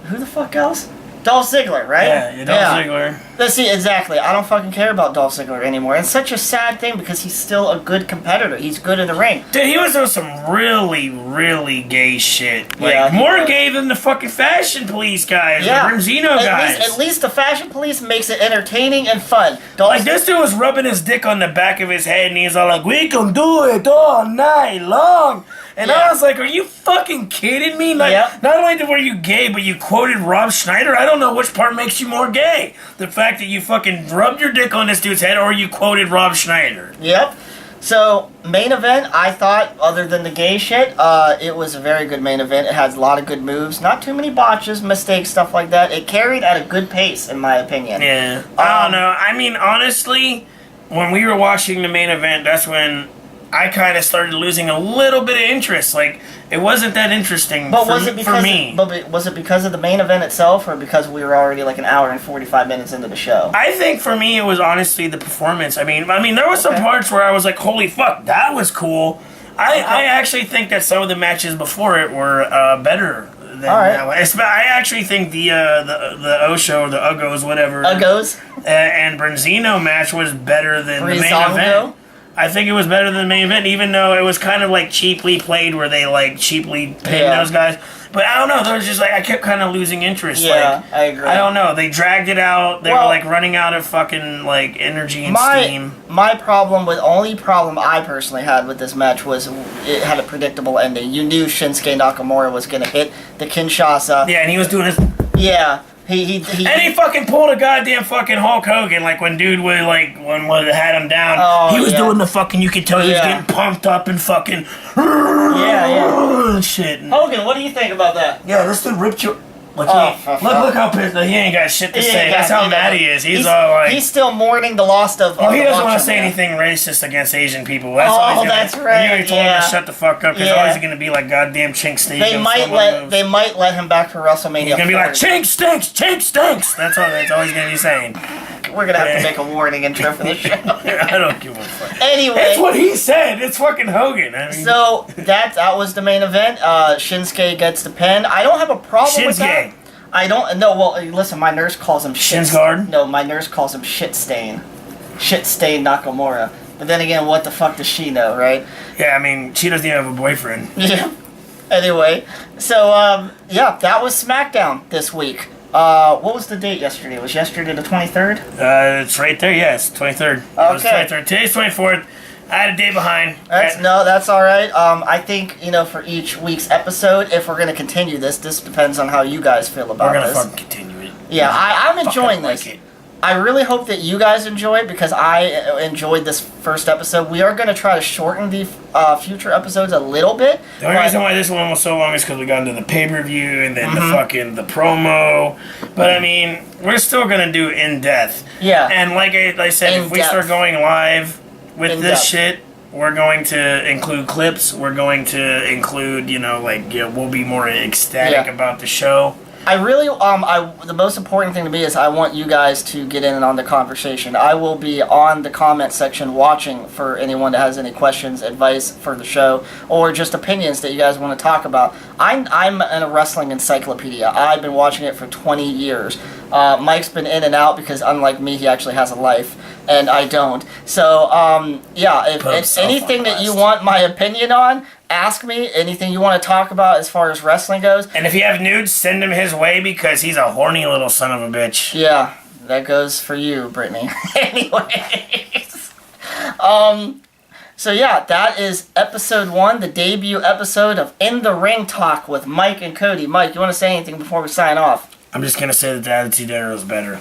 Who the fuck else? Dolph Ziggler, right? Yeah, Dolph Ziggler. Let's see, exactly. I don't fucking care about Dolph Ziggler anymore. It's such a sad thing, because he's still a good competitor. He's good in the ring. Dude, he was doing some really, really gay shit. Like, yeah, more gay than the fucking Fashion Police guys, the Bronzino guys. At least the Fashion Police makes it entertaining and fun. Like, this dude was rubbing his dick on the back of his head, and he's all like, "We can do it all night long." And I was like, are you fucking kidding me? Like, not only were you gay, but you quoted Rob Schneider. I don't know which part makes you more gay. The fact that you fucking rubbed your dick on this dude's head, or you quoted Rob Schneider. Yep. So, main event, I thought, other than the gay shit, it was a very good main event. It has a lot of good moves. Not too many botches, mistakes, stuff like that. It carried at a good pace, in my opinion. Yeah. I don't know. I mean, honestly, when we were watching the main event, that's when I kind of started losing a little bit of interest. Like, it wasn't that interesting for me. But was it because of the main event itself, or because we were already like an hour and 45 minutes into the show? I think for me it was honestly the performance. I mean, there were some parts where I was like, holy fuck, that was cool. I actually think that some of the matches before it were better than that one. I actually think the Osho, or the Uggos, whatever. Uggos? And Bronzino match was better than the main event. I think it was better than the main event, even though it was kind of like cheaply played, where they like cheaply pinned those guys. But I don't know, there was just like, I kept kind of losing interest. Yeah, I agree. I don't know, they dragged it out. They were like running out of fucking like energy and steam. My only problem I personally had with this match was it had a predictable ending. You knew Shinsuke Nakamura was going to hit the Kinshasa. Yeah, and he was doing his... Yeah. He fucking pulled a goddamn fucking Hulk Hogan, like when dude would when had him down. He was doing the fucking, you could tell he was getting pumped up and fucking shit. Hogan, what do you think about that? Yeah, this dude ripped you. Look how pissed. He ain't got shit to say. That's how mad he is. He's all like... He's still mourning the loss of... he doesn't want to say anything racist against Asian people. That's that's right. You already told him to shut the fuck up, because always going to be like goddamn Chink Steve. They might let him back for WrestleMania. He's going to be like, Chink stinks! Chink stinks! That's all he's going to be saying. We're going to have to make a warning intro for this show. I don't give a fuck. Anyway. That's what he said. It's fucking Hogan. I mean, so, that was the main event. Shinsuke gets the pin. I don't have a problem with that. I don't know. Well, listen, my nurse calls him Shinsguard? No, my nurse calls him Shit Stain Nakamura. But then again, what the fuck does she know, right? Yeah, I mean, she doesn't even have a boyfriend. Yeah. Anyway, so yeah, that was SmackDown this week. What was the date yesterday? Was yesterday the 23rd? It's right there. Yes, 23rd. Okay. 23rd. Today's 24th. I had a day behind. That's all right. I think, for each week's episode, if we're gonna continue this depends on how you guys feel about this. We're gonna fucking continue it. Yeah, I'm enjoying this. Like it. I really hope that you guys enjoy it because I enjoyed this first episode. We are going to try to shorten the future episodes a little bit. The only reason why this one was so long is because we got into the pay-per-view and then the promo. But I mean, we're still going to do in-depth. Yeah. And like I said, if we start going live with this shit, we're going to include clips. We're going to include, we'll be more ecstatic about the show. I really, the most important thing to me is I want you guys to get in on the conversation. I will be on the comment section watching for anyone that has any questions, advice for the show, or just opinions that you guys want to talk about. I'm a wrestling encyclopedia. I've been watching it for 20 years. Mike's been in and out because unlike me, he actually has a life, and I don't. So, if it's anything that you want my opinion on, ask me. Anything you want to talk about as far as wrestling goes. And if you have nudes, send him his way because he's a horny little son of a bitch. Yeah, that goes for you, Brittany. Anyways. So yeah, that is episode 1, the debut episode of In the Ring Talk with Mike and Cody. Mike, you want to say anything before we sign off? I'm just going to say that the Attitude Era is better.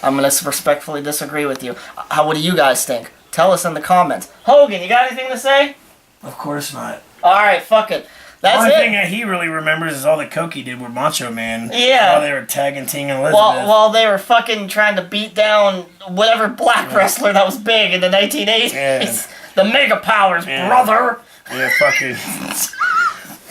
I'm going to respectfully disagree with you. What do you guys think? Tell us in the comments. Hogan, you got anything to say? Of course not. Alright, fuck it. That's the only it. thing that he really remembers is all that Cody did with Macho Man. Yeah. While they were tagging Ting and Elizabeth. While they were fucking trying to beat down whatever black wrestler that was big in the 1980s. Yeah. The Mega Powers, brother. Yeah, fucking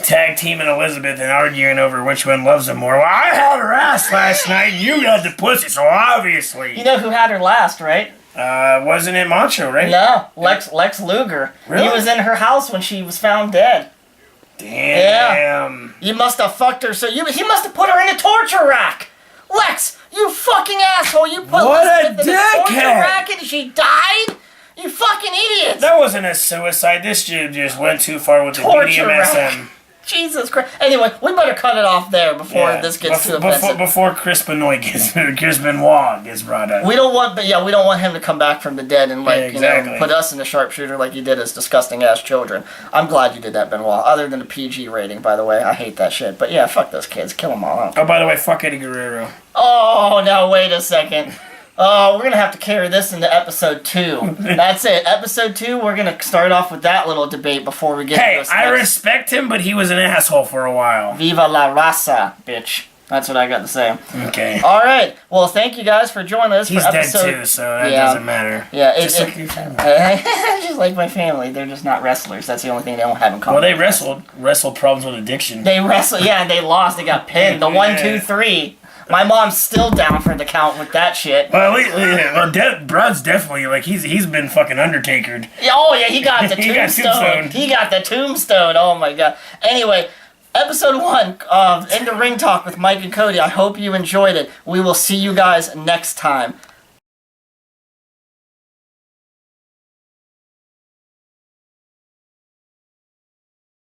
tag teaming Elizabeth and arguing over which one loves him more. Well, I had her ass last night and you got the pussy, so obviously. You know who had her last, right? Wasn't it Macho, right? No, Lex Luger. Really? He was in her house when she was found dead. Damn. Yeah. You must have fucked her, so he must have put her in a torture rack. Lex, you fucking asshole! You put Elizabeth in a torture rack and she died. You fucking idiot! That wasn't a suicide. This dude just went too far with the BDSM. Jesus Christ. Anyway, we better cut it off there before this gets too offensive. Before Chris Benoit gets brought up. We don't want him to come back from the dead and put us in the sharpshooter like he did as disgusting ass children. I'm glad you did that, Benoit. Other than the PG rating, by the way, I hate that shit. But yeah, fuck those kids, kill them all. Oh, by the way, fuck Eddie Guerrero. Oh, now wait a second. Oh, we're going to have to carry this into episode 2. That's it. Episode 2, we're going to start off with that little debate before we get to this. I respect him, but he was an asshole for a while. Viva la raza, bitch. That's what I got to say. Okay. All right. Well, thank you guys for joining us for episode... He's dead too, so that doesn't matter. Yeah. Just like your family. Just like my family. They're just not wrestlers. That's the only thing they don't have in common. Well, they wrestled problems with addiction. They wrestled, and they lost. They got pinned. The 1, 2, 3. My mom's still down for the count with that shit. Well, Brod's definitely, he's been fucking Undertakered. Oh, yeah, he got the tombstone. He got the tombstone. Oh, my God. Anyway, episode 1 of In the Ring Talk with Mike and Cody. I hope you enjoyed it. We will see you guys next time.